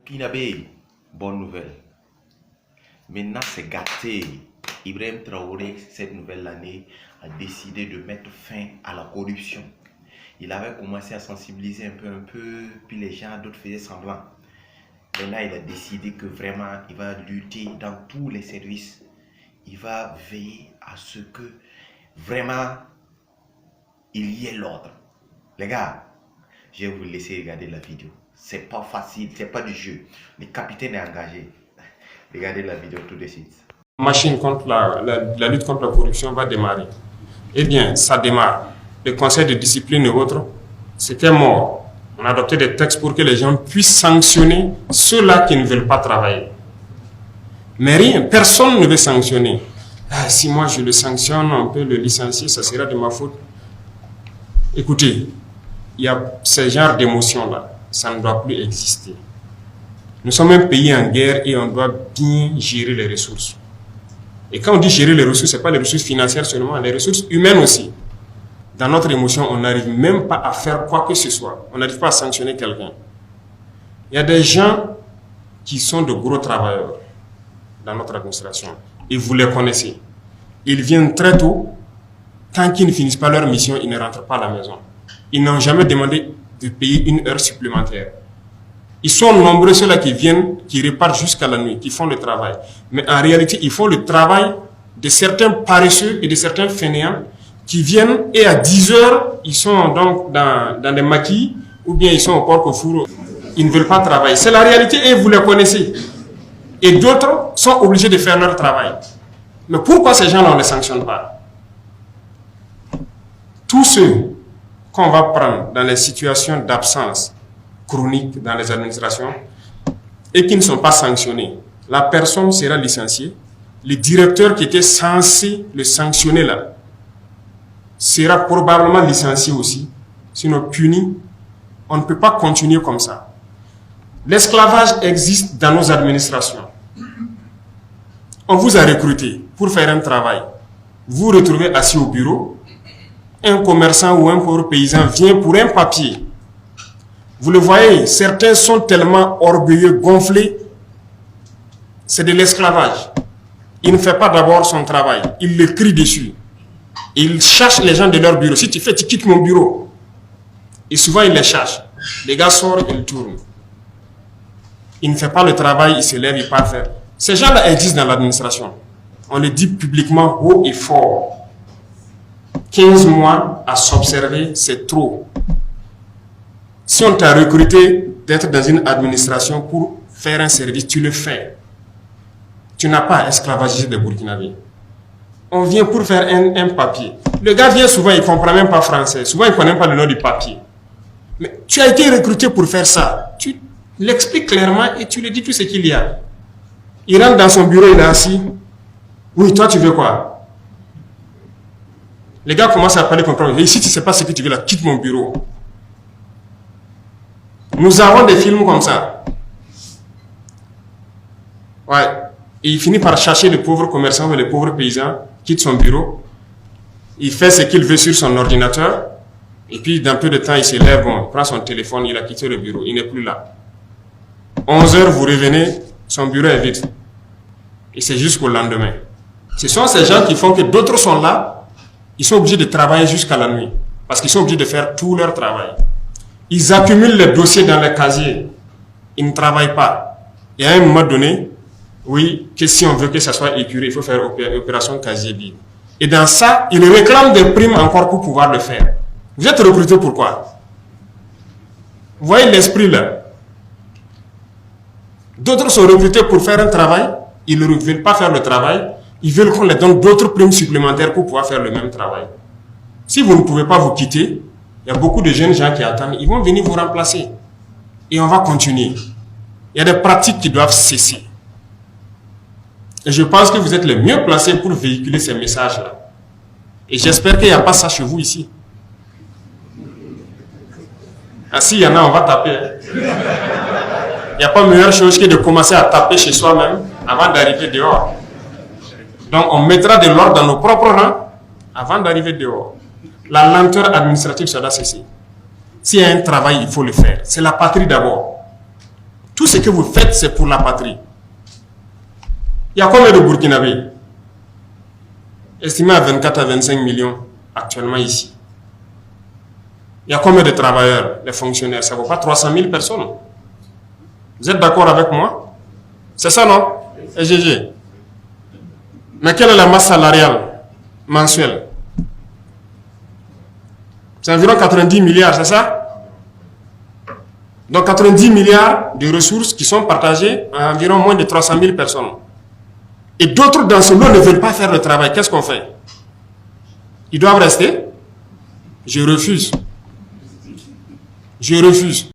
Kinabé, bonne nouvelle. Maintenant, c'est gâté. Ibrahim Traoré, cette nouvelle année, a décidé de mettre fin à la corruption. Il avait commencé à sensibiliser un peu, puis les gens, d'autres faisaient semblant. Maintenant, il a décidé que vraiment, il va lutter dans tous les services. Il va veiller à ce que vraiment, il y ait l'ordre. Les gars, je vais vous laisser regarder la vidéo. C'est pas facile, c'est pas du jeu. Le capitaine est engagé. Regardez la vidéo tout de suite. La machine contre la lutte contre la corruption va démarrer. Eh bien, ça démarre. Le conseil de discipline et autres, c'était mort. On a adopté des textes pour que les gens puissent sanctionner ceux-là qui ne veulent pas travailler. Mais rien, personne ne veut sanctionner. Ah, si moi je le sanctionne, on peut le licencier, ça sera de ma faute. Écoutez, il y a ce genre d'émotion-là. Ça ne doit plus exister. Nous sommes un pays en guerre et on doit bien gérer les ressources. Et quand on dit gérer les ressources, ce n'est pas les ressources financières seulement, les ressources humaines aussi. Dans notre émotion, on n'arrive même pas à faire quoi que ce soit. On n'arrive pas à sanctionner quelqu'un. Il y a des gens qui sont de gros travailleurs dans notre administration. Et vous les connaissez. Ils viennent très tôt. Tant qu'ils ne finissent pas leur mission, ils ne rentrent pas à la maison. Ils n'ont jamais demandé de payer une heure supplémentaire. Ils sont nombreux ceux-là qui viennent, qui repartent jusqu'à la nuit, qui font le travail. Mais en réalité, ils font le travail de certains paresseux et de certains fainéants qui viennent et à 10 heures, ils sont donc dans des maquis ou bien ils sont au porc au four. Ils ne veulent pas travailler. C'est la réalité et vous les connaissez. Et d'autres sont obligés de faire leur travail. Mais pourquoi ces gens-là, on ne les sanctionne pas? Tous ceux qu'on va prendre dans les situations d'absence chronique dans les administrations et qui ne sont pas sanctionnés, la personne sera licenciée. Le directeur qui était censé le sanctionner là sera probablement licencié aussi, sinon puni. On ne peut pas continuer comme ça. L'esclavage existe dans nos administrations. On vous a recruté pour faire un travail. Vous vous retrouvez assis au bureau. Un commerçant ou un pauvre paysan vient pour un papier. Vous le voyez, certains sont tellement orgueilleux, gonflés. C'est de l'esclavage. Il ne fait pas d'abord son travail. Il le crie dessus. Il cherche les gens de leur bureau. Si tu fais, tu quittes mon bureau. Et souvent, il les cherche. Les gars sortent, ils tournent. Il ne fait pas le travail, il se lève, il part faire. Ces gens-là existent dans l'administration. On le dit publiquement haut et fort. 15 mois à s'observer, c'est trop. Si on t'a recruté d'être dans une administration pour faire un service, tu le fais. Tu n'as pas à esclavagiser des Burkinabés. On vient pour faire un papier. Le gars vient souvent, il ne comprend même pas français. Souvent, il ne connaît pas le nom du papier. Mais tu as été recruté pour faire ça. Tu l'expliques clairement et tu lui dis tout ce qu'il y a. Il rentre dans son bureau, il est assis. Oui, toi, tu veux quoi? Les gars commencent à parler comme ça. Ici, tu ne sais pas ce que tu veux là, quitte mon bureau. Nous avons des films comme ça. Ouais. Et il finit par chercher le pauvre commerçant ou le pauvre paysan, quitte son bureau. Il fait ce qu'il veut sur son ordinateur. Et puis, dans peu de temps, il se lève, bon, il prend son téléphone, il a quitté le bureau. Il n'est plus là. 11 heures, vous revenez, son bureau est vide. Et c'est jusqu'au lendemain. Ce sont ces gens qui font que d'autres sont là. Ils sont obligés de travailler jusqu'à la nuit. Parce qu'ils sont obligés de faire tout leur travail. Ils accumulent les dossiers dans les casiers. Ils ne travaillent pas. Et à un moment donné, oui, que si on veut que ça soit épuré, il faut faire opération casier vide. Et dans ça, ils réclament des primes encore pour pouvoir le faire. Vous êtes recruté pourquoi? Vous voyez l'esprit là. D'autres sont recrutés pour faire un travail. Ils ne veulent pas faire le travail. Ils veulent qu'on leur donne d'autres primes supplémentaires pour pouvoir faire le même travail. Si vous ne pouvez pas vous quitter, il y a beaucoup de jeunes gens qui attendent. Ils vont venir vous remplacer. Et on va continuer. Il y a des pratiques qui doivent cesser. Et je pense que vous êtes les mieux placés pour véhiculer ces messages-là. Et j'espère qu'il n'y a pas ça chez vous ici. Ah, s'il y en a, on va taper. Il n'y a pas meilleure chose que de commencer à taper chez soi-même avant d'arriver dehors. Donc, on mettra de l'ordre dans nos propres rangs avant d'arriver dehors. La lenteur administrative, ça doit cesser. S'il y a un travail, il faut le faire. C'est la patrie d'abord. Tout ce que vous faites, c'est pour la patrie. Il y a combien de Burkinabés? Estimé à 24 à 25 millions actuellement ici. Il y a combien de travailleurs, les fonctionnaires? Ça ne vaut pas 300 000 personnes. Vous êtes d'accord avec moi? C'est ça, non? SGG. Mais quelle est la masse salariale mensuelle? C'est environ 90 milliards, c'est ça? Donc 90 milliards de ressources qui sont partagées à environ moins de 300 000 personnes. Et d'autres dans ce lot ne veulent pas faire le travail. Qu'est-ce qu'on fait? Ils doivent rester? Je refuse. Je refuse.